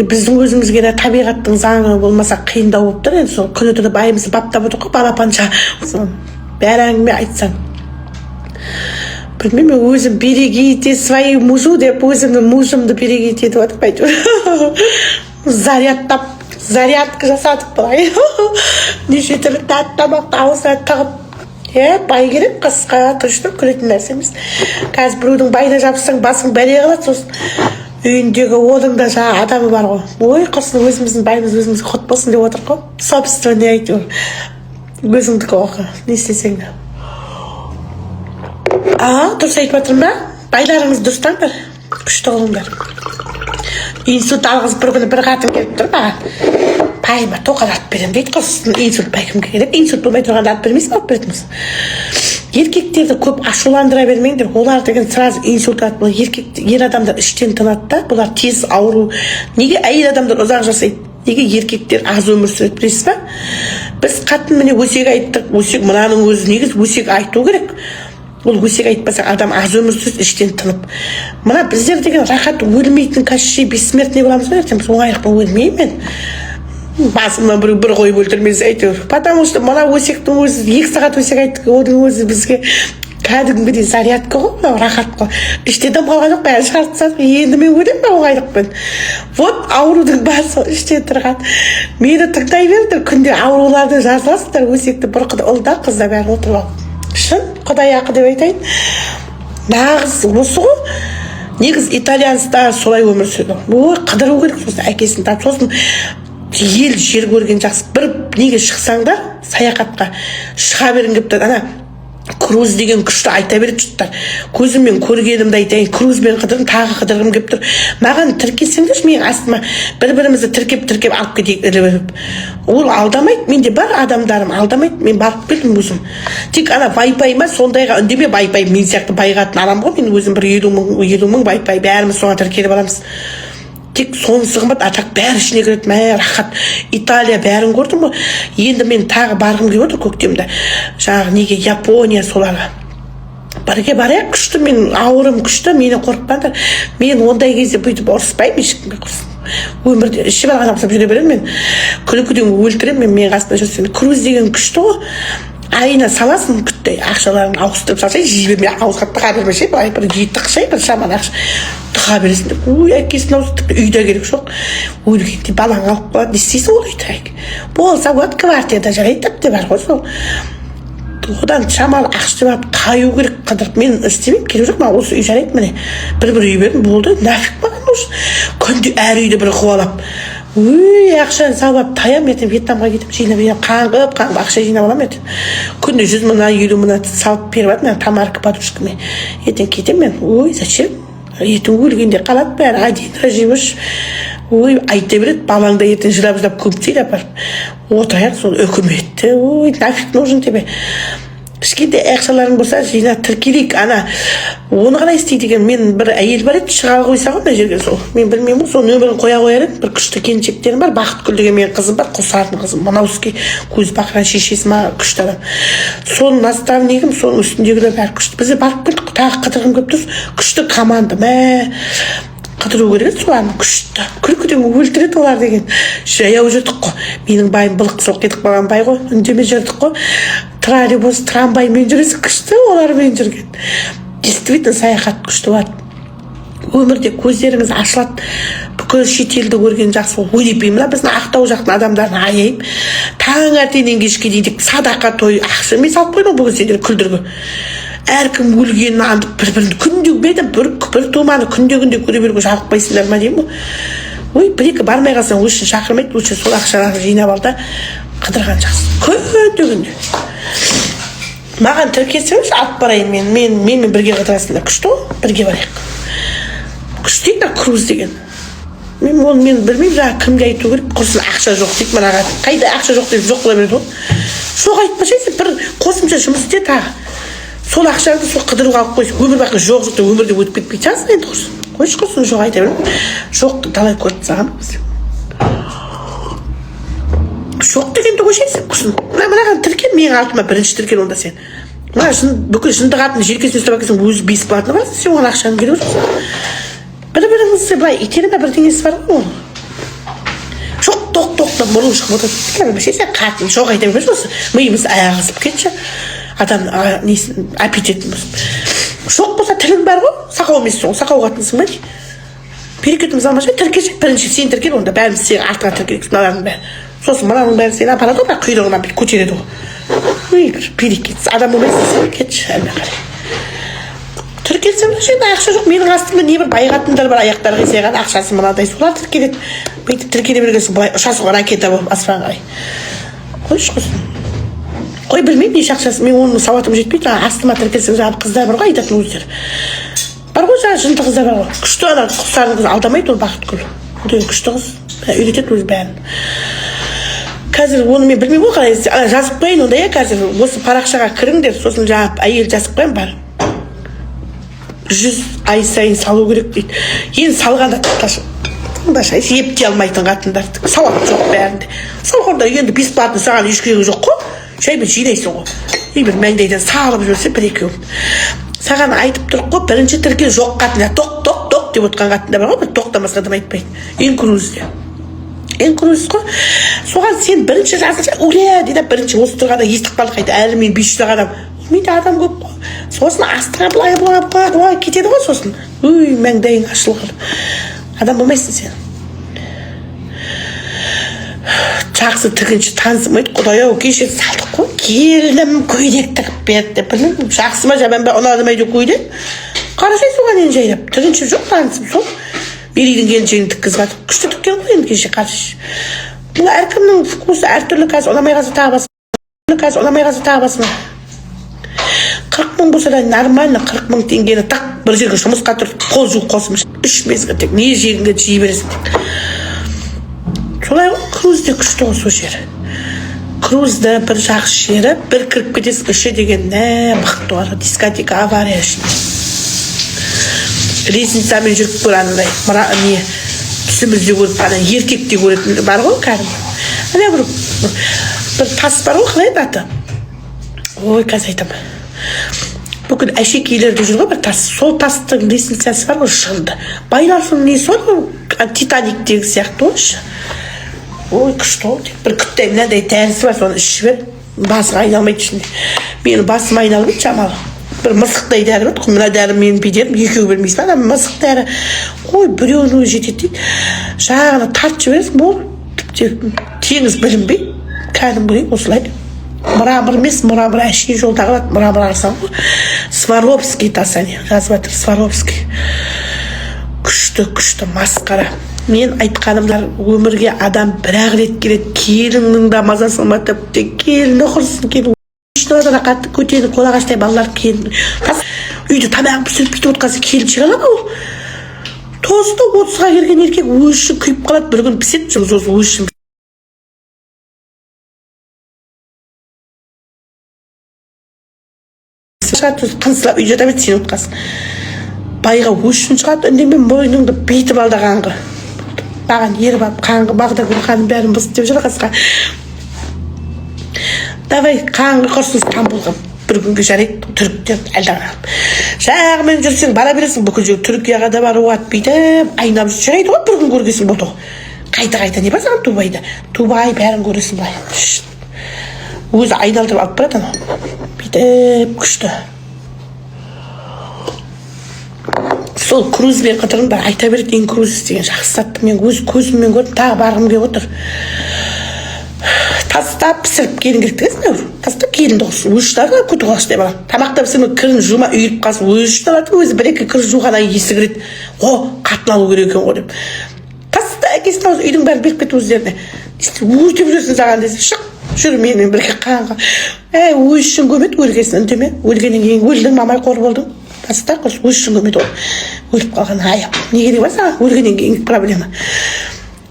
Біздің өзімізге де табиғаттың заңы болмаса қиындау болып тұр. Енді сол күні түні байымызды баптап отырық қой, балапанша. Бәрі әңгіме айтсаң. Білмеймін, өзім берегите свою мужу деп, өзімнің мужымды берегите етіп отыр, әйтеуір. Зарядка жасатып былай. Неше түрлі тәтті тамақты аузына тығып. Бай керек, қысқа тұшты күлетін нәрсе емес. Қазір біреудің байына жабысаң, басың бәле қалады, сосын үйіндегі одыңда жаңа адамы бар ғой. Ой, құрсын, өзіміздің байымыз өзімізге құт болсын деп отыр ғой. Собственно, әйтеуір. Өзіңдікі оқы, не істесең де. Дұрыс айтып жатырмын ба? Байларыңыз дұрыстаңдар, күшті қылыңдар. Инсульт алғызып бір күні бір қатын келіп тұр маған. Пайыма тоқал алып беремін дейді, құрсын, инсульт байкімге керек. Инсульт болмай тұрғанда алып бермейсің, алып беретінбіз. Еркектерді көп ашуландыра бермеңдер. Олар деген сразу инсульт алады. Ер адамдар іштен тынады да, бұлар тез ауру. Неге әйел адамдар ұзақ жасайды? Неге еркектер аз өмір сүреді, білесіз ба? Біз қатын міне өсек айттық, өсек мынаның өзі негіз өсек айту керек. Ол өсек айтпаса адам аз өмір сүреді, іштен тынып. Мына біздер деген рахат өлмейтін кәші бессмертный боламыз ба? Ертең біз оңайлықпен өлмеймін. Басымнан бір қойып өлтірмесе әйтеуір. Потому что мына өсектің өзі 2 сағат өсек айттық, оның өзі бізге кәдімгідей зарядка ғой, мынау рахат қой. Іште дым қалған жоқ, бәрі шығарып тастадық. Енді мен өлемін бе оңайлықпен. Вот аурудың басы іште тұрған. Мені тыңдай беріңдер, күнде ауруларды жазыласыздар, өсекті бұрқыды ұлда қызда бәрі отырып алып. Шын, Құдай ақы деп айтайын. Нағыз осы ғой. Негіз итальянстар солай өмір сүрді. Ой, қыдыру керек, сосын әкесін тап, сосын ел жер көрген жақсы. Бір неге шықсаңдар, саяхатқа шыға берін кепті. Ана круз деген күшті айта береді жұрттар. Көзіммен көргенімді айтайын, крузбен қыдырым, тағы қыдырғым кеп тұр. Маған тіркесеңдерші, мен астыма бір-бірімізді тіркеп алып кетейік. Ол алдамайды, менде бар адамдарым алдамайды, мен барып келдім өзім. Тек ана вай-пай ма, сондайға үндеме вай-пай, мен сияқты байғатын адам ғой, мен өзім бір 50 мың вай-пай, бәріміз соған тіркеліп аламыз. Тек сонысы қымбат, атақ бәрі ішіне кіреді, мә, рахат. Италия бәрін көрдім ғой. Енді мен тағы барғым келіп отыр көктемді. Жаңағы неге Япония соларға. Бірге барайық, күшті, мен ауырым күшті, мені қорықпаңдар. Мен ондай кезде бүйтіп ұрыспаймын, ешкімге құрсын. Өмірде ішіп алған апсап жүре беремін мен. Күлкіден өлтіремін мен қасында жүрсем. Круз деген күшті ғой. Айына саласын күтті, ақшаларын ауыстырып салсай, жей бермей, ауызға тыға бермешей, бір жетті қышай, бір шаман ақша тыға бересің деп. Ой, әкесін ауыстырып, үйде керек жоқ. Өлгенде балаң алып қалады, не істейсің ол үйді? Болса, вот квартирада жарайды деп бар ғой сол. Одан шамалы ақша деп таю керек, қыдырып. Мен істемеймін, керек жоқ, осы үй жарайды міне. Бір үй бердім, болды, нафиг маған нужен. Күнде әр үйді бір қуалап. Ой, ақшаны салып таям, ертең Вьетнамға кетіп жинап, қаңғып ақша жинап алам ертең. Күнде 100 мыңнан 50 мыңнан салып беріп жатыр, мен Тамарка подружкаме. Ертең кетем мен. Ой, зачем? Ертең өлгенде қалады бәрі, один раз живешь. Ой, айта береді, балаңда ертең жылап көмсейді апарып. Отырайық сол үкіметті. Ой, нафиг нужен тебе. Кішкентай ақшаларың болса, жинап тіркелейік. Ана, оны қалай істейді деген, мен бір әйел бар еді, шыға қойса ғой мына жерге сол. Мен білмеймін, сол нөмірін қоя қояр едім. Бір күшті келіншектерім бар, Бақытгүл деген менің қызым бар, Қосардың қызым, Манауский, көз бақырған шешесі ма, күшті адам. Соның наставнигім, соның үстіндегілер бәрі күшті. Бізде барып келдік, тағы қыдырғым көп тұр, күшті команда, мә. Қыдыру керек соларның күшті. Күлкіден өлтіреді олар деген. Жаяу жүрдік қой. Менің байым былық-сылық етіп қалған бай ғой. Үндеме жүрдік қой. Троллейбус, трамваймен жүресі күшті, олармен жүрген. Действительно саяхат күшті болады. Өмірде көздеріңіз ашылады. Бүкіл шетелді көрген жақсы ойлайпаймын. Біздің Ақтау жақтың адамдарын аяйып. Таңертеңнен кешке дейдік садақа той ақша мен салып қойдым бұл сендер күлдіргі. Әркім өлгенін андып бір-бірін күнде беді бір туманы күнде көре беруге жалықпайсыңдар ма деймін. Ой, бір-екі бармай қалсаң өшін шақырмайды, өшін сол ақшаларды жинап ал да қыдырған жақсы. Күнде. Маған тіркесеңіз алып барайын мен бірге қыдырасыңдар. Күшті ғой, бірге барайық. Күшті дейді круз деген. Мен білмеймін, жаңа кімге айту керек, құрсын ақша жоқ дейді мынаға. Қайда ақша жоқ деп жоқ қыла береді ғой. Жоқ айтпашайсың, бір қосымша жұмыс істе тағы. Сол ақшаңды сол қыдыруға алып қойсын. Өмір бақы жоқ жоқ деп өмірде өтіп кетпей жатсың енді құрсын. Қойшы құрсын, жоқ айта беремін. Жоқты талай көріп саған. Жоқ дегенді қойшайсың құрсын. Мынаған тіркен, менің алтыма бірінші тіркен онда сен. Мына бүкіл жындық атын желкесіне ұстап әкелсең өзі бесплатно барсың, сен оған ақшаны беріп отырсың. Бір-біріңізді былай итеріп бірдеңесі бар ғой. тоқтап мұрын шығып отырады екен. Сен қатын жоқ айта бермеші, осы миымыз аяғызып кетші. Адам несін аппетитіміз. Жоқ болса тілің бар ғой, сақау емессің, сақау қатынсың ба дейді. Берекетіміз алмашы, тіркеші, бірінші сен тіркен, онда бәріміз сен артыға тіркелік, мынаның бәрі. Сосын мынаның бәрі сені апарады ғой, құйрығынан бүйтіп көтереді ғой. Бір берекетсіз адам болмайсың, кетші, әлме қарай. Тіркелсем де жерде ақша жоқ, менің астымда не бір байғатындар бар, аяқтары қисайған, ақшасы мынадай, солар тіркеледі. Бүйтіп тіркеле бергенсің, былай ұшасың ғой, ракета болып аспанға қарай. Қойшы құсын. Қой білмеймін, неше ақшасы, мен оның сауатым жетпейді, астыма тіркелсең жаңағы қыздар бар ғой, айтатын өздері. Бар ғой жаңағы жынды қыздар бар ғой. Күшті ана құстардың қызы алдамайды, ол бақытгүл. Ол күшті қыз, үйретеді өзі бәрін. Қазір оны мен білмеймін ғой, қалай жазып қойын онда, қазір осы парақшаға кіріңдер, сосын жаңағы әйел жазып қойын бар. 100 ай сайын салу керек дейді. Енді салғанда тыңдашы, епте алмайтын қатындарды, сауат жоқ бәрінде. Салғанда енді бесплатно саған еш керегі жоқ қой, шаймен жинайсың ғой. Бір маңдайдан салып жүрсе бір екеуін. Саған айтып тұр қой, бірінші тіркел жоқ қатында, тоқ деп отқан қатында бар ғой, бір тоқтамасқа адам айтпайды. Инкрузде. Инкруз қой. Соған сен бірінші жазылса, уля дейді, бірінші осы тұрғанда естіп қалды қайда, әлі мен 500 адам. Менде адам көп қой. Сосын астыға былай кетеді ғой сосын. Маңдайың ашылған. Адам болмайсың сен. Жақсы тігінші танысымайды, құдай-ау кеше салдық қой. Келінім көйлек тігіп берді. Білмеймін, жақсы ма жаман ба, ұнады ма көйлек. Қарасай соған енді жайлап. Тігінші жоқ танысым сол. Мерейдің келіншегін тіккізіп жатыр. Күшті тіккен ғой енді кеше қарсы. Бұл әркімнің вкусы әртүрлі, қазір ұнамай қалса тағы басма. 40 мың болса да нормально, 40 мың теңгені тақ бір жерге жұмысқа тұрып қол жуып қосымшы. 3 мезгіл тек не жеріңге жей бересің тек. Солай ғой, крузде күшті ғой сол жері. Крузда бір жақсы жері, бір кіріп кетесің іші деген мықты бар, дискотека авария үшін. Лестницамен жүріп көргенде не түсімізде көріп қана еркекте көретін бар ғой кәдімгі. Ана бір тас бар ғой, қалай аты? Ой, қазір айтамын. Бүкіл әшекейлерде жүр ғой бір тас. Сол тастың лестницасы бар ғой, шынды. Байлардың не сол Титаниктегі сияқты ойшы. Ой, күшті ғой. Бір күттай мынандай тәрісі бар, соны ішіп бер. Басың айналмайды ішінде. Менің басым айналып еді шамалы. Бір мысықтай дәрі беді, мына дәрі менің бедерім, екеу білмейсің, ана мысық дәрі. Ой, біреуін өзі жетеді дейді. Жағына тартып жібересің, бол. Теңіз білінбей, кәдімгідей осылай. Мрамор емес, мрамор әшейін жолда қалады, мрамор алсаң ғой. Сваровский тасане, жазып жатыр, Сваровский. Күшті, масқара. Мен айтқанымдар, өмірге адам бір-ақ рет келеді, келіннің да мазасын матып, келіні құрсын, келін. Үшінадана қатты көтені қолағаштай балалар келін. Үйді тамағын пісіріп бүйтіп отқасы келін шыға алады ол. Тозды 30-ға келген еркек өші күйіп қалады, бір күн пісет, жылы өші. Қынсылап үй жата бет сен отқасың. Байға өшін шығады, үндемен мойныңды бейтіп алды қаңғы. Маған еріп алып қаңғы, бағда күн қаның бәрін бұзып деп жүр қасқа. Давай қаңғы құрсын Стамбулға. Бір күнге жарайды, түріктер әлдаған. Жағымен жүрсең, бара бересің, бүкіл жер Түркияға да бару атпейді, айнап жарайды ғой, бір күн көргесің болды. Қайта не бар саған Дубайда? Дубай бәрін көресің былай. Өзі айналдырып алып барады анау. Бүйтіп күшті. Сол крузбен қыдырым бар, айта береді, инкруз деген жақсы сатты. Мен өз көзіммен көріп, тағы барғым келіп отыр. Тастап пісіріп келін керек дегенсің, тастап келінді қылсын, өз штарына көті қалаштай бала. Тамақта пісірме кірін жума үйіріп қалсын, өз шталады, өзі бір-екі кір жуғана есі кіреді. Қатын алу керек екен ғой деп. Таста әкесін ауыз үйдің бәрін беріп кетті өздеріне. Өртеп жүрсің саған десе, шық, жүр менімен бірге қанға. Өз үшін көмеді, өлгесін үндеме. Өлгенен кейін өлдің, мамай қор болдың. Таста қыз өз үшін көмеді ол. Өліп қалған аяп. Не керек бар саған? Өлгенен кейін проблема.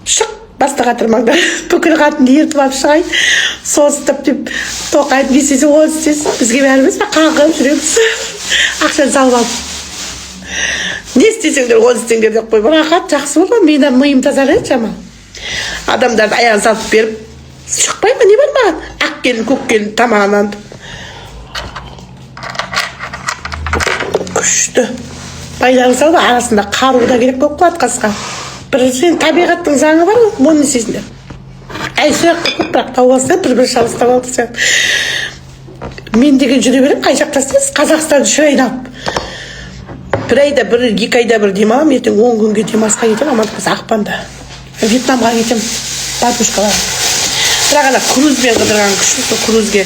Шық. Баста қатырмаңдар, бүкіл қатын ертіп алып шығайын, состып деп, тоқайып бесесі ол істес, бізге бәріміз қаңғып жүреміз, ақшаны салып алып. Не істесеңдер, ол істеңдер деп қой, рахат, жақсы болды, менің миым тазарайды жаман. Адамдарды аяғын салып беріп, шықпай ма, не бар маған? Ақ келін, көк келін, тамағынан. Күшті. Байларын салып, арасында қару да керек болып қалады қасқа. Бір сен табиғаттың заңы бар ғой, оны несесіңдер. Әйсек бірақ тауып алсаң бір шалыстап алды сен. Мен деген жүре берем, қай жақта істейсіз? Қазақстан шыр айналып. Бір айда бір, 2 айда бір демалам, ертең 10 күнге демалысқа кетем, амандық болса ақпанда. Вьетнамға кетем, бабушкалар. Бірақ ана крузбен қыдырған күшті, сол крузге,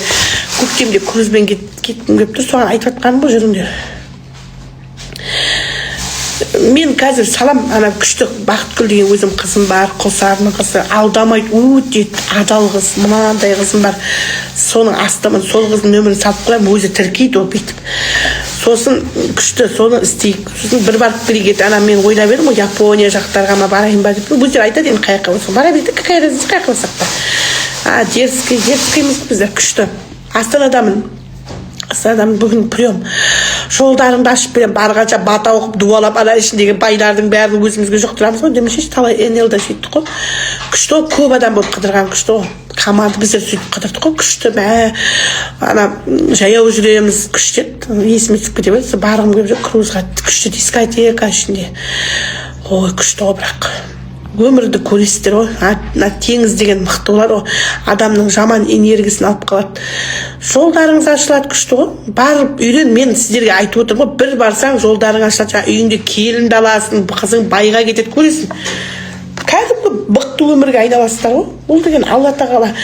көктемде крузбен кеткім келіп тұр, соған айтып жатқаным бұл жүріңдер. Мен қазір салам, ана күшті Бақытгүл деген өзім қызым бар, Құлсарының қызы, алдамайды, өте адал қыз, мынандай қызым бар. Соның астымын, сол қыздың нөмірін салып қоямын, өзі тіркейді, ол бүйтіп. Сосын күшті, соны істейік. Сосын бір барып келейік, ана мен ойлап едім, Япония жақтарға ма барайын ба деп. Өздері айтады енді қайыққа болсын. Бара берді, какая разница, қайыққа болсақ та. Дерзкийміз біздер күшті. Астанадамын бүгін прием. Жолдарымды ашып берем, барғанша бата оқып, дуалап, ана ішіндегі байлардың бәрін өзімізге жоқтырамыз ғой. Демеші, талай энелда сөйттік қой. Күшті ғой, көп адам болып қыдырған күшті ғой. Команда біздер сөйтіп қыдырдық қой, күшті. Ана жаяу жүреміз, күшті. Есіме түсіп кете берді, барғым келіп жүр, крузға күшті дискотека ішінде. Ой, күшті ғой бірақ. Өмірді көресіздер ғой, теңіз деген мықты болады ғой, адамның жаман энергиясын алып қалады. Жолдарыңыз ашылады күшті ғой, барып үйрен, мен сіздерге айтып отырмын ғой, бір барсаң жолдарың ашылады, үйіңде келінді аласың, қызың байға кетеді, көресің. Кәдімгі мықты өмірге айналасыздар ғой, ол деген Алла тағала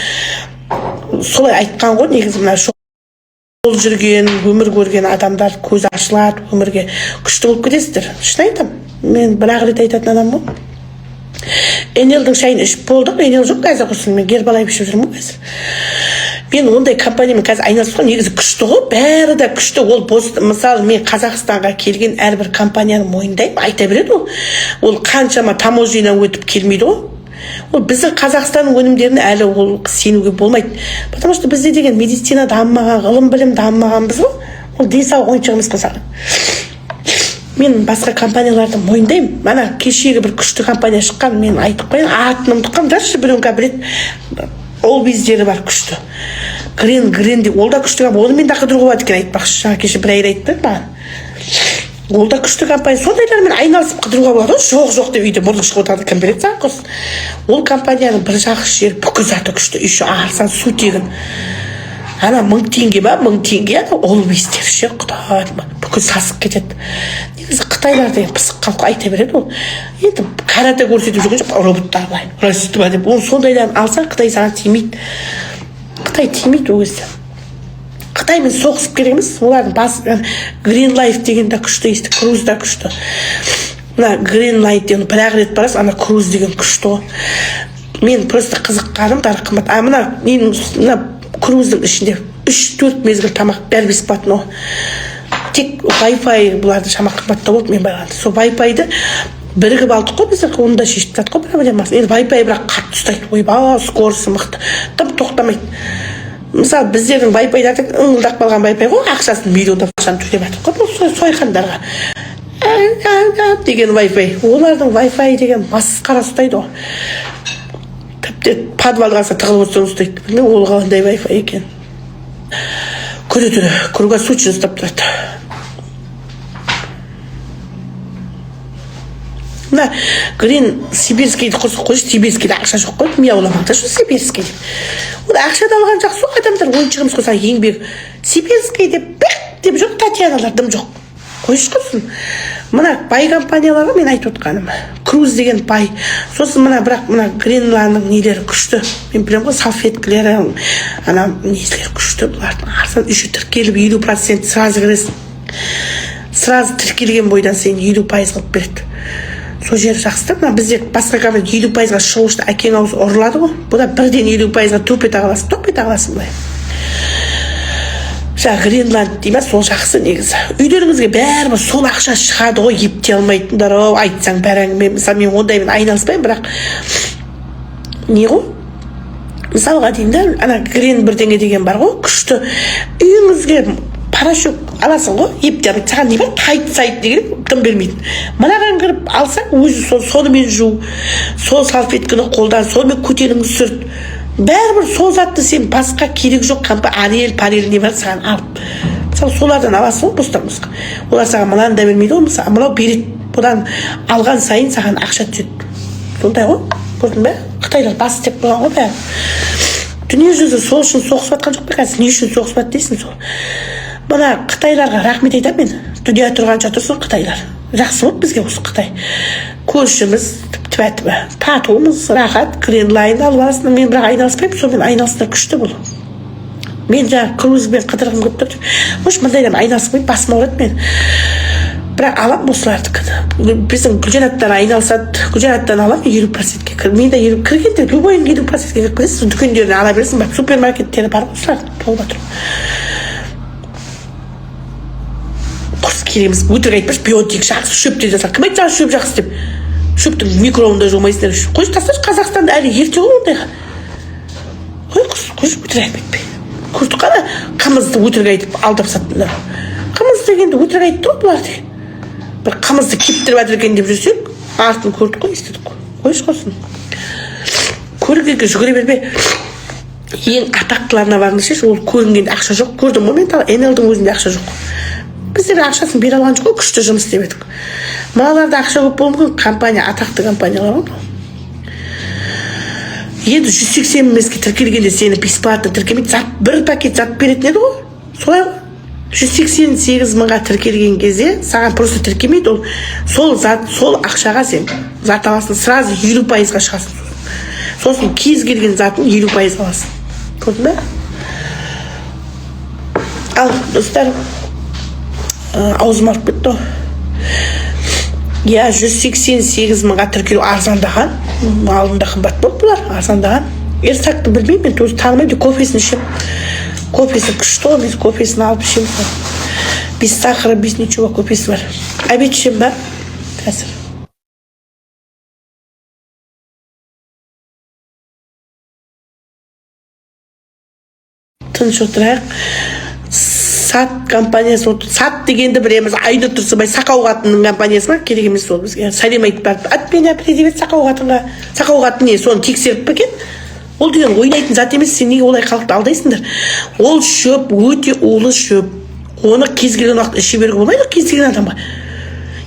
солай айтқан ғой, негізі мына жол жүрген, өмір көрген адамдар көзі ашылады, өмірге күшті болып кетесіздер. Шын айтам, мен бір-ақ рет айтатын адам ғой. Энелдің шайын ішіп болдық, Энел жоқ қазір құрсын, мен гербалай ішіп жүрмін қазір. Мен ондай компаниямен қазір айналысқан, негізі күшті ғой, бәрі де күшті. Ол мысалы мен Қазақстанға келген әрбір компанияны мойындаймын, айта береді ол. Ол қаншама таможнядан өтіп келмейді ғой. Ол біздің Қазақстанның өнімдеріне әлі ол сенуге болмайды. Потому что бізде деген медицина дамымаған, ғылым білім дамымағанбыз ғой. Ол денсаулық ойыншығымыз мысалы. Мен басқа компанияларды мойындаймын. Мана кешегі бір күшті компания шыққан, мен айтып қояйын, атын ұмытқам, даже біреуге білет. Ол бездері бар күшті. Грен деп, ол да күшті компания. Оны мен де қыдыруға болады екен айтпақшы. Жаңа кеше бір айыр айтпайды маған. Ол да күшті компания. Сондайлармен айналысып қыдыруға болады. Жоқ деп үйде мұрны шығып отырады, кім біледі саған құрсын. Ол компанияның бір жақсы жері бүкіл заты күшті. Еще арзан, су тегін. Ана 1000 теңге ба, 1000 теңге, ол бездер ше, құдай, бүкіл сасып кетеді. Негізі Қытайлар деген пысық халық айта береді ол. Енді карате көрсетіп жүрген жоқ, роботтар былай. Растыма деп, оны сондайларын алсаң, Қытай саған тимейді. Қытай тимейді ол кезде. Қытаймен соғысып керек емес, олардың басы Green Life деген де күшті естік, круз да күшті. Мына Green Life деген бір-ақ рет барасыз, ана круз деген күшті ғой. Мен просто қызыққаным, дары қымбат. Мына круздың ішінде 3-4 мезгіл тамақ бәрі бесплатно. Тек Wi-Fi бұларды шама қымбатта болды, мен байланды. Сол Wi-Fi'ді бірігіп алдық қой, біздер оны да шешіп тастадық қой, проблемасы. Енді Wi-Fi бірақ қатты ұстайды, ойбай, скоросты мықты, тым тоқтамайды. Мысалы, біздердің Wi-Fi'дарды ыңылдап қалған Wi-Fi ғой, ақшасын миллиондап ақшаны төлеп жатыр қой, бұл сойқандарға. Деген Wi-Fi, олардың Wi-Fi деген масқара ұстайды ғой. Тіпті подвалға тығылып отырсаң ұстайды. Білмей, ол қандай Wi-Fi екен. Күні-түні круглосуточно ұстап тұрады. Мына Грин Сибирскийді құрсық қойшы, Сибирскийді ақша жоқ қой, мен ауламаңда шу Сибирский деп. Ол ақшады алған жақсы адамдар ойыншығымыз қойса еңбек. Сибирский деп деп жоқ, Татьяналар дым жоқ. Қойшы құрсын. Мына бай компанияларға мен айтып отқаным. Круз деген бай. Сосын бірақ Гринландның нелері күшті. Мен білем ғой, салфеткілері, ана нелері күшті. Бұлардың арзан үші тіркеліп 50% сразу кіресің. Сразу тіркелген бойдан сен 50% қылып береді. Сол жері жақсы. Бізде басқа компания 50%-ға шығушты әкең аузы ұрылады ғой. Бұда бірден 50%-ға төпет ағаласың бұлай. Гринланд дейміз, сол жақсы негізі. Үйлеріңізге бәрі сол ақша шығады ғой, епте алмайтындар, айтсаң бәрің. Мысалы, мен ондаймен айналыспаймын, бірақ не ғой? Мысалға деймді, ана Грин бірдеңе деген бар ғой, күшті. Үйіңізге парашют аласың ғой, епте алмайды. Саған не бар? Тайт деген тым бермейді. Мынаған кіріп алсаң, өзі сонымен жу, сол салфеткіні қолдан, сонымен көтеріңіз сүрт. Бәрібір сол затты сен басқа керек жоқ, Ариэль, Парель не бар саған алып. Мысалы, солардан аласың ғой, бостан-босқа. Олар саған мынаны да бермейді ғой, мысалы, мынау береді. Бұдан алған сайын саған ақша түседі. Сондай ғой. көрдің бе? Қытайлар бас істеп қойған ғой бәрі. Дүниежүзі сол үшін соғысып жатқан жоқ па қазір? Не үшін соғысып жатыр дейсің сол? Мына Қытайларға рахмет айтамын мен. Дүние тұрғанша тұрсын Қытайлар. Жақсы болды бізге осы Қытай. Көршіміз, тіпті татуымыз, рахат, Гренлайн албасын. Мен бірақ айналыспаймын, сонымен айналысына күшті бұл. Мен жаңағы круизбен қыдырғым келіп тұр. Может, мындайдан айналыспаймын, басым ауырады мен. Бірақ алам осылардікін. Біздің Гүлжанаттан айналысады, Гүлжанаттан алам 50%-ке. Мен де кіргенде любойын 50%-ке кіріп кетесіз, дүкендерін ала бересің, супермаркеттері бар осылар толып жатыр. Құрс кереміз, өтірік айтпашы, биотик жақсы, шөптен жасақ. Кім айтса шөп жақсы деп? Шөптің микроонда жумайсыңдар. Қойшы тасташы, Қазақстанда әлі ерте ғой ондайға. Қойшы өтірік айтпайды. Көрдік қана қымызды өтірік айтып алдап саттыңдар. Қымыз дегенде өтірік айтты ғой бұлар деген. Бір қымызды кептіріп жатыр екен деп жүрсек, артын көрдік қой, естідік қой. Қойшы құрсын. Көргенге жүгіре берме. Ең атақтыларына барыңызшы, ол көрінгенде ақша жоқ. Көрдім ғой мен Энелдің өзінде ақша жоқ. Біздер ақшасын бере алған жоқ қой, күшті жұмыс істеп едік. Мыналарда ақша көп болмаған компания, атақты компаниялар ғой. Енді 180 меске тіркелгенде сені бесплатно тіркемейді, бір пакет зат беретін еді ғой. Солай ғой. 188 мыңға тіркелген кезде саған просто тіркемейді, ол сол зат, сол ақшаға сен зат аласың, сразу 50%-ға шығасың. Сосын кез келген затын 50% аласың. Көрдің бе? Ал, достар, аузым алып кетті. Я 188 мыңға тіркелу арзандаған. Алдында қымбат болды бұлар, арзандаған. Ерсакты білмеймін, мен тоже танымаймын, кофесін ішем. Кофесі күшті ғой, мен кофесін алып ішем. Без сахара, без ничего кофесі бар. Обед ішем ба? Қазір. Тыныш отырайық. Сат компаниясы, сат дегенді біреміз, Айны Тұрсынбай Сақауғатының компаниясы ма? Керек емес ол бізге. Сәлем айтып барып, атпен әпредебет Сақауғатынға. Сақауғатын не, соны тексеріп бекен? Ол деген ойнайтын зат емес, сен неге олай халықты алдайсыңдар? Ол шөп, өте улы шөп. Оны кез келген уақыт іше беруге болмайды, кез келген адамға.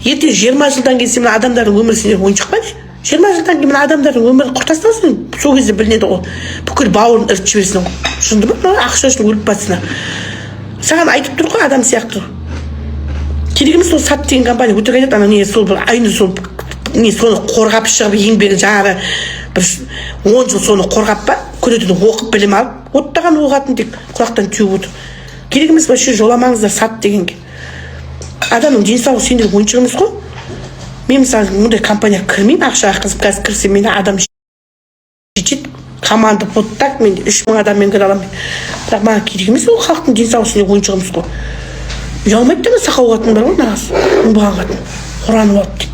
Ертең 20 жылдан кейін сен адамдардың өмірі сендер ойыншық па? 20 жылдан кейін адамдардың өмірін құртасың, сол кезде білінеді ғой. Бүкіл бауырын іріп жіберсің. Шынды ма? Ақша үшін өліп батсына. Саған айтып тұр ғой адам сияқты. Керек емес сол сат деген компания өтірік айтады, ана не сол бір Айны сол не соны қорғап шығып еңбегін жаңағы бір 10 жыл соны қорғап па, күнетіні оқып білім алып, оттаған оғатын тек құлақтан теуіп отыр. Керек емес вообще жоламаңыздар сат дегенге. Адамның денсаулығы сендер ойыншық емес қой. Мен мысалы мұндай компания кірмеймін, ақшаға қызып қазір кірсем мені адам жетеді. Команда вот так мен 3000 адаммен кіре аламын. Бірақ маған керек емес ол халықтың денсаулығы сендер ойыншық емес қой. Ұялмайды да Сақауғатын бар ғой нағыз. Оңбаған қатын. Құранып алып дейді.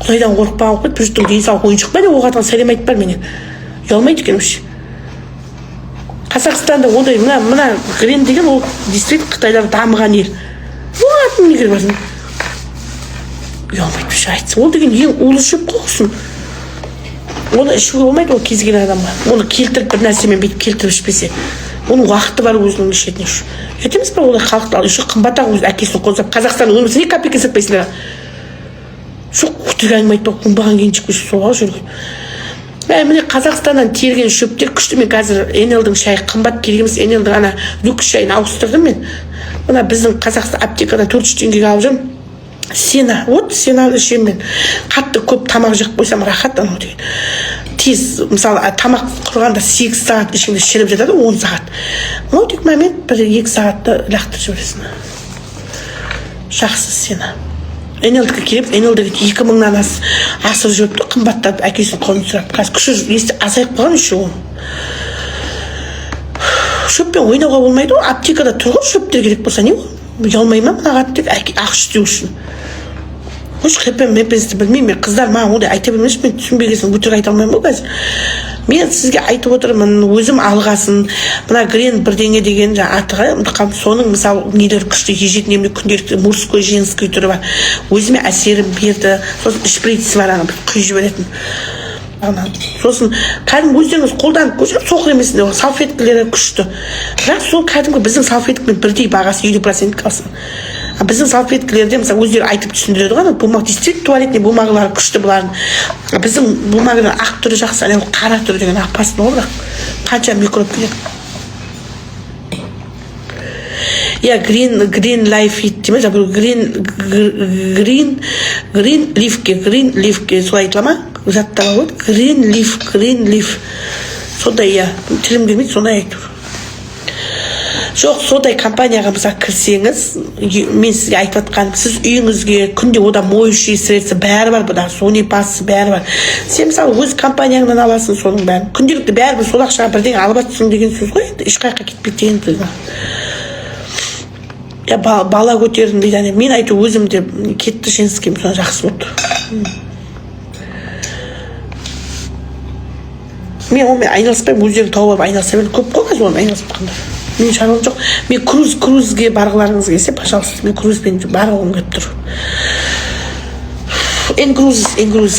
Құдайдан қорықпаған қойды, бір жұрттың денсаулығы ойыншық па деп оғатқан сәлем айтып бар менен. Ұялмайды екен вообще. Қазақстанда ондай мына Грен деген ол действительно Қытайлар дамыған ел. Оғатын не керек барсын. Ұялмайды вообще айтсын. Ол деген ең улы шөп қоқсын. Оны ішуге болмайды, ол кез келген адамға. Оны келтіріп бір нәрсемен бүйтіп келтіріп ішпесе. Оның уақыты бар өзінің ішетіне үшін. Етеміз ба олай халықты алып үшін қымбатақ өзі әкесін қозап. Қазақстанның өмірсі не копейка сатпайсыңдар. Жоқ, өтірік әңгіме айтпақ, оңбаған келіншек көшіп солға жүрген. Міне Қазақстаннан терген шөптер күшті. Мен қазір Энелдің шайы қымбат керек емес, Энелдің ана люкс шайын ауыстырдым мен. Мына біздің Қазақстан аптекадан 400 теңгеге алып жүрмін. Сена, вот сенаны ішемін мен. Қатты көп тамақ жеп қойсам рахат анау деген. Тез, мысалы, тамақ құрғанда 8 сағат ішіңде шіріп жатады, 10 сағат. Ол тек момент 1-2 сағатты лақтырып жібересің. Жақсы сена. Энелдікі келіп, Энелдігі 2000-нан асыр жүріпті, қымбаттап әкесін қолын сұрап. Қазір күші есті азайып қалған үші ол. Шөппен ойнауға болмайды ол, аптекада тұр ғой, шөптер керек болса не ол? Ұялмай ма мынаған деп ақш істеу үшін. Қош қепен мепенсті білмеймін, мен қыздар маған ондай айта білмеш, мен түсінбегесін өтірік айта алмаймын ғой қазір. Мен сізге айтып отырмын, өзім алғасын, мына Грен бірдеңе деген атыға, соның мысалы нелер күшті ежетін емде күнделікті мужской, женский түрі бар. Өзіме әсерім берді, сосын шприц бар, ана бір құй жіберетін. Сосын кәдімгі өздеріңіз қолданып көрсек соқыр емесінде салфеткілері күшті. Бірақ сол кәдімгі біздің салфеткімен бірдей бағасы 50% қалсын. Біздің салфеткілерде мысалы өздері айтып түсіндіреді ғой, бумаг действительно туалетный бумагалар күшті бұлардың. Біздің бумаганың ақ түрі жақсы, ана қара түрі деген опасно ғой, бірақ қанша микроб келеді. Я green life ит деймін, жаңағы green leafке солай айтыла ма? Заттар болады. Green leaf. Сондай, я тілім келмейді, сондай айту. Жоқ, сондай компанияға мысалы кірсеңіз, мен сізге айтып жатқаным, сіз үйіңізге күнде одан моющий средство бәрі бар, бұда сони пасы бәрі бар. Сен мысалы өз компанияңнан аласың соның бәрін. Күнделікті бәрібір сол ақшаға бірдеңе алып жатсың деген сөз ғой, ешқайыққа кетпейді деген сөз бар. Я бала көтердім дейді, мен айту өзімде кетті женским, соны жақсы болды. Мен онымен айналыспаймын, өздерің тауып алып айналыса береді, көп қой қазір онымен айналысып қандар. Мен шаруам жоқ. Мен крузге барғыларыңыз келсе, пожалуйста, мен крузбен барғым келіп тұр. Энгруз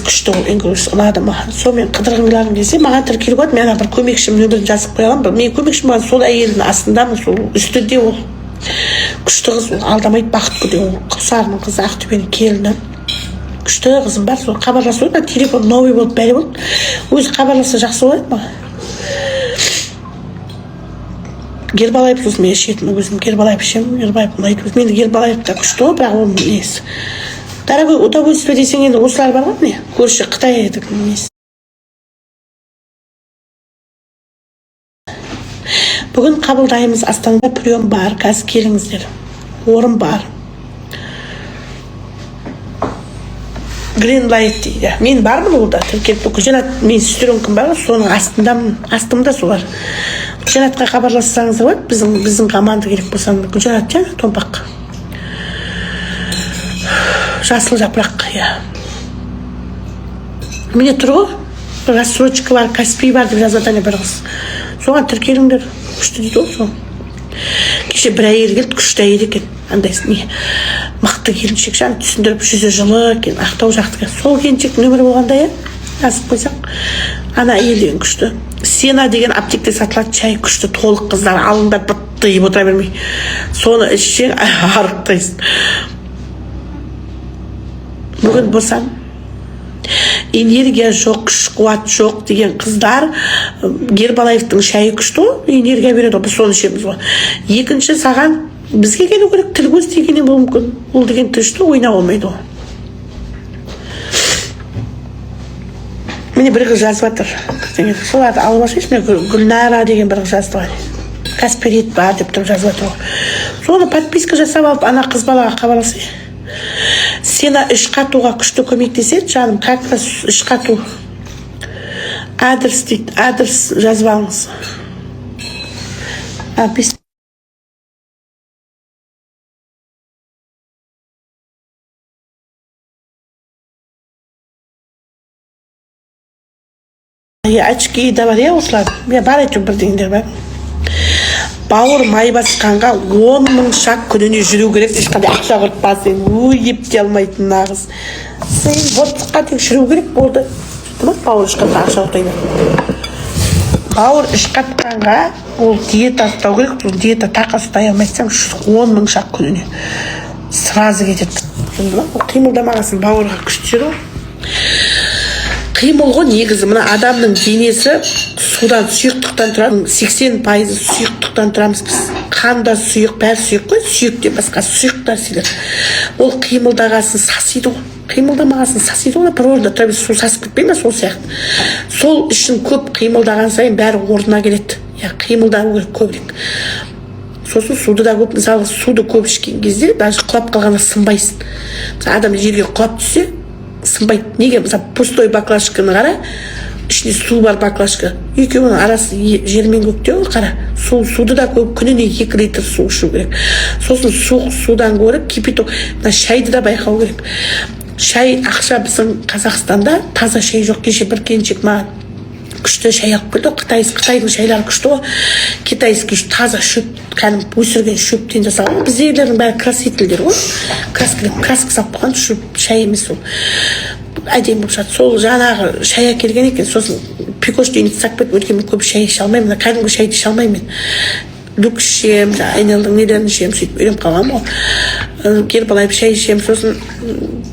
күшті ол, Энгруз ұнады маған. Сонымен қыдырғыларың келсе, маған тіркеліп қойды, мен бір көмекшім нөмірін жазып қоямын. Мен көмекшім болған сол әйелдің астындамын, сол үстінде ол күшті қыз, ол алдамайды, бақытты де, ол Құсарының қызы, Ақтөбенің келіні. Күшті қызым бар, сол хабарласып отыр, телефон новый болып бәрі болды. Өзі хабарласа жақсы болады ма? Гербалайып сосын мен ішетін өзім Гербалайып ішемін, Гербалайып ұнайды. Мен Гербалайып та күшті ғой, бірақ оның несі. Дорогой удовольствие десең енді осылар бар ғой, не? Көрші Қытай едік несі. Бүгін қабылдаймыз, Астанада прием бар, қазір келіңіздер. Орын бар. Green light дейді. Мен бармын олда, тіркеліп Гүлжанат, мен сестренкам бар, соның астымда солар. Гүлжанатқа хабарлассаңыз болады, біздің команда керек болса, Гүлжанат жа, томпақ. Жасыл жапырақ, я. Міне тұр ғой, рассрочка бар, Каспий бар деп жазып жатыр бір қыз. Соған тіркеліңдер, күшті дейді ол соң. Кеше бір әйел келді, күшті әйел екен. Андай мықты келіншек, жаңа түсіндіріп, жүзі жылы екен, Ақтау жақтыға. Сол келіншек нөмірі болғанда, жазып қойсақ, ана әйел деген күшті. Сена деген аптекте сатылады шай, күшті, толық қыздар, алыңдар быттайып отыра бермей. Соны ішсең, арықтайсың. Бүгін болсам, энергия жоқ, күш қуат жоқ деген қыздар, Гербалаевтың шайы күшті ғой, энергия береді, біз соны ішеміз ғой. Екінші, саған бізге келу керек, тіл көз дегеннен болу мүмкін. Ол деген тілшті ойна болмайды ғой. Міне бір қыз жазып жатыр. Соларды алып ашайын, Гүлнара деген бір қыз жазды ғой. Каспирит бар деп тұрып жазып жатыр ғой. Соны подписка жасап алып, ана қыз балаға хабарласайын. Сені іш қатуға күшті көмектеседі, жаным, как раз іш қату. Адрес дейді, адрес жазып алыңыз. Очки да бар, осылар. Мен бар айтып бірдеңдер бар. Бауыр май басқанға 10 мың шақ күніне жүру керек, ешқандай ақша құртпасың, епте алмайтын нағыз. Сен ботыққа тек жүру керек болды. Бауыр ішқатқа ақша құртайды. Бауыр ішқатқанға ол диета ұстау керек, ол диета тақа ұстай алмайтсаң 10 мың шақ күніне. Сразу кетеді. Қимылдамағасын бауырға күш түседі. Қимыл ғой негізі, мына адамның денесі судан, сұйықтықтан тұрады. 80% сұйықтықтан тұрамыз біз. Қанда сұйық, бәрі сұйық қой, сүйекте басқа сұйық нәрселер. Ол қимылдағасын сасиды ғой. Қимылдамағасын сасиды ғой, бір орында тұра су сасып кетпей ме, сол сияқты. Сол үшін көп қимылдаған сайын бәрі орнына келеді. Қимылдау керек көбірек. Сосын суды да көп, мысалы суды көп ішкен кезде, даже құлап қалғанда сынбайсың. Адам жерге құлап түссе, сынбайды. Неге? Мысалы, пустой баклажканы қара, ішінде су бар баклажка. Екеуінің арасы жер мен көкте ғой, қара. Суды да көп, күніне 2 литр су ішу керек. Сосын судан көріп, кипяток, шайды да байқау керек. Шай, ақша біздің Қазақстанда таза шай жоқ. Кеше бір келіншек маған күшті шай алып келді. Қытайдың шайлары күшті ғой. Китайский таза шөп, кәдімгі өсірген шөптен жасалған. Біздегілердің бәрі красительдер ғой. Краска салып қойған шөп, шай емес ол. Әдемі болып жатыр. Сол жаңағы шай әкелген екен. Сосын пикошты инициатив етіп өткенмен көп шай іше алмаймын. Кәдімгі шайды іше алмаймын мен. Люк ішем, айналдың нелерін ішем, сөйтіп үйреніп қалғанмын ғой. Гербалайып шай ішемін, сосын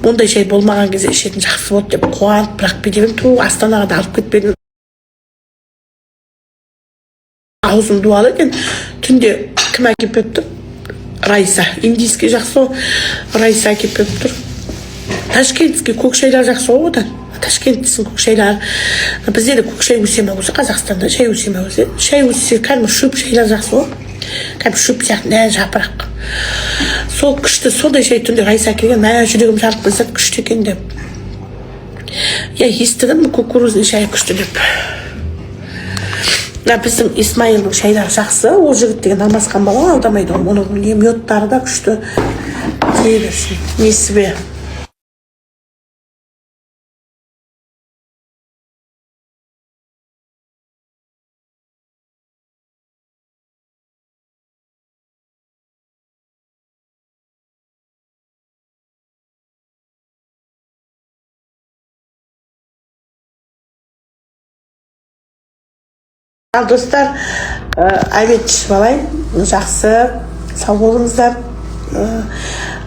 ондай шай болмаған кезде ішетін жақсы болды деп қуанып, бірақ бедемін ту Астанаға да алып кетпедім. Аузым дуалы екен. Түнде кім әкеп тұр? Райса. Индийский жақсы ғой. Райса әкеп тұр. Ташкентский көк шайлар жақсы ғой одан. Ташкенттің көк шайлар. Бізде де көк шай өсе ме өзі, Қазақстанда шай өсе ме өзі. Шай өсе, кәдімгі шөп шайлар жақсы ғой. Кәдімгі шөп сияқты нән жапырақ. Сол күшті, сондай шай түнде Райса әкелген, мә жүрегім жарып білсет күшті екен деп. Я естідім кукурузный шай күшті деп. Біздің Исмаилдің шайлары жақсы, ол жігіт деген намазхан бала алдамайды, оның мёттары да күшті тие берсін. Несі бе? Ал достар, әбет балай, жақсы, сау болыңыздар.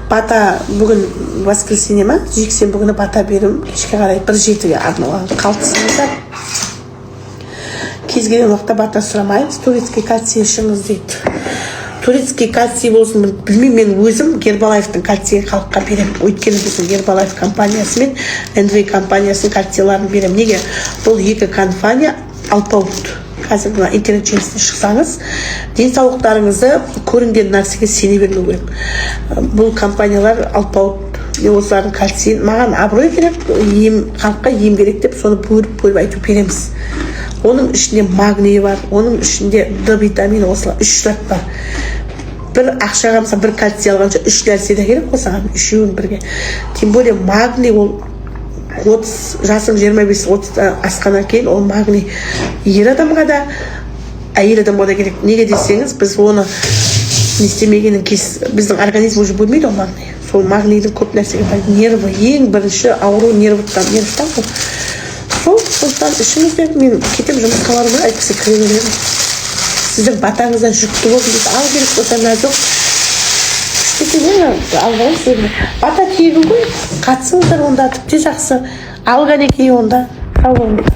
Бата бүгін воскресенье ма? Жексен бүгіні бата берім, кешке қарай 1:07-ге арналған қалтысыңыздар. Кез келген уақытта бата сұрамаймыз, турецкий кальций ішіңіз дейді. Турецкий кальций болсын, білмеймін, мен өзім Гербалайфтың кальцийі халыққа берем. Өйткені біздің Гербалайф компаниясы мен Энвей компаниясының кальцийларын берем. Неге? Бұл екі компания алпауыт. Қазір интернет желісіне шықсаңыз, денсаулықтарыңызды көрінген нәрсеге сене бермеу керек. Бұл компаниялар алпауыт, осылардың кальцийін маған абырой керек, халыққа ем керек деп, соны бөліп айту береміз. Оның ішінде магний бар, оның ішінде Д витамині, осылар 3 зат бар. Бір ақшаға мысалы бір кальций алғанша 3 нәрсе де керек қосаған, үшеуін бірге. Тем более магний ол 30 жасың 25-30 асқаннан кейін ол магний ер адамға да, әйел адамға да керек. Неге десеңіз, біз оны не істемегеннен біздің организм уже бөлмейді ол магний. Сол магнийдің көп нәрсеге пайда. Нерві, ең бірінші ауру нервтан ғой. Сондықтан ішіңізде мен кетем жұмысқа барып әйтпесе кіре беремін. Сіздің батаңыздан жүкті болсын дейді, ал керек болса нәзік. Алған сөйлі. Бата киігін ғой, қатсыңыздар онда тіпті жақсы. Алған екен онда. Сау болыңыздар.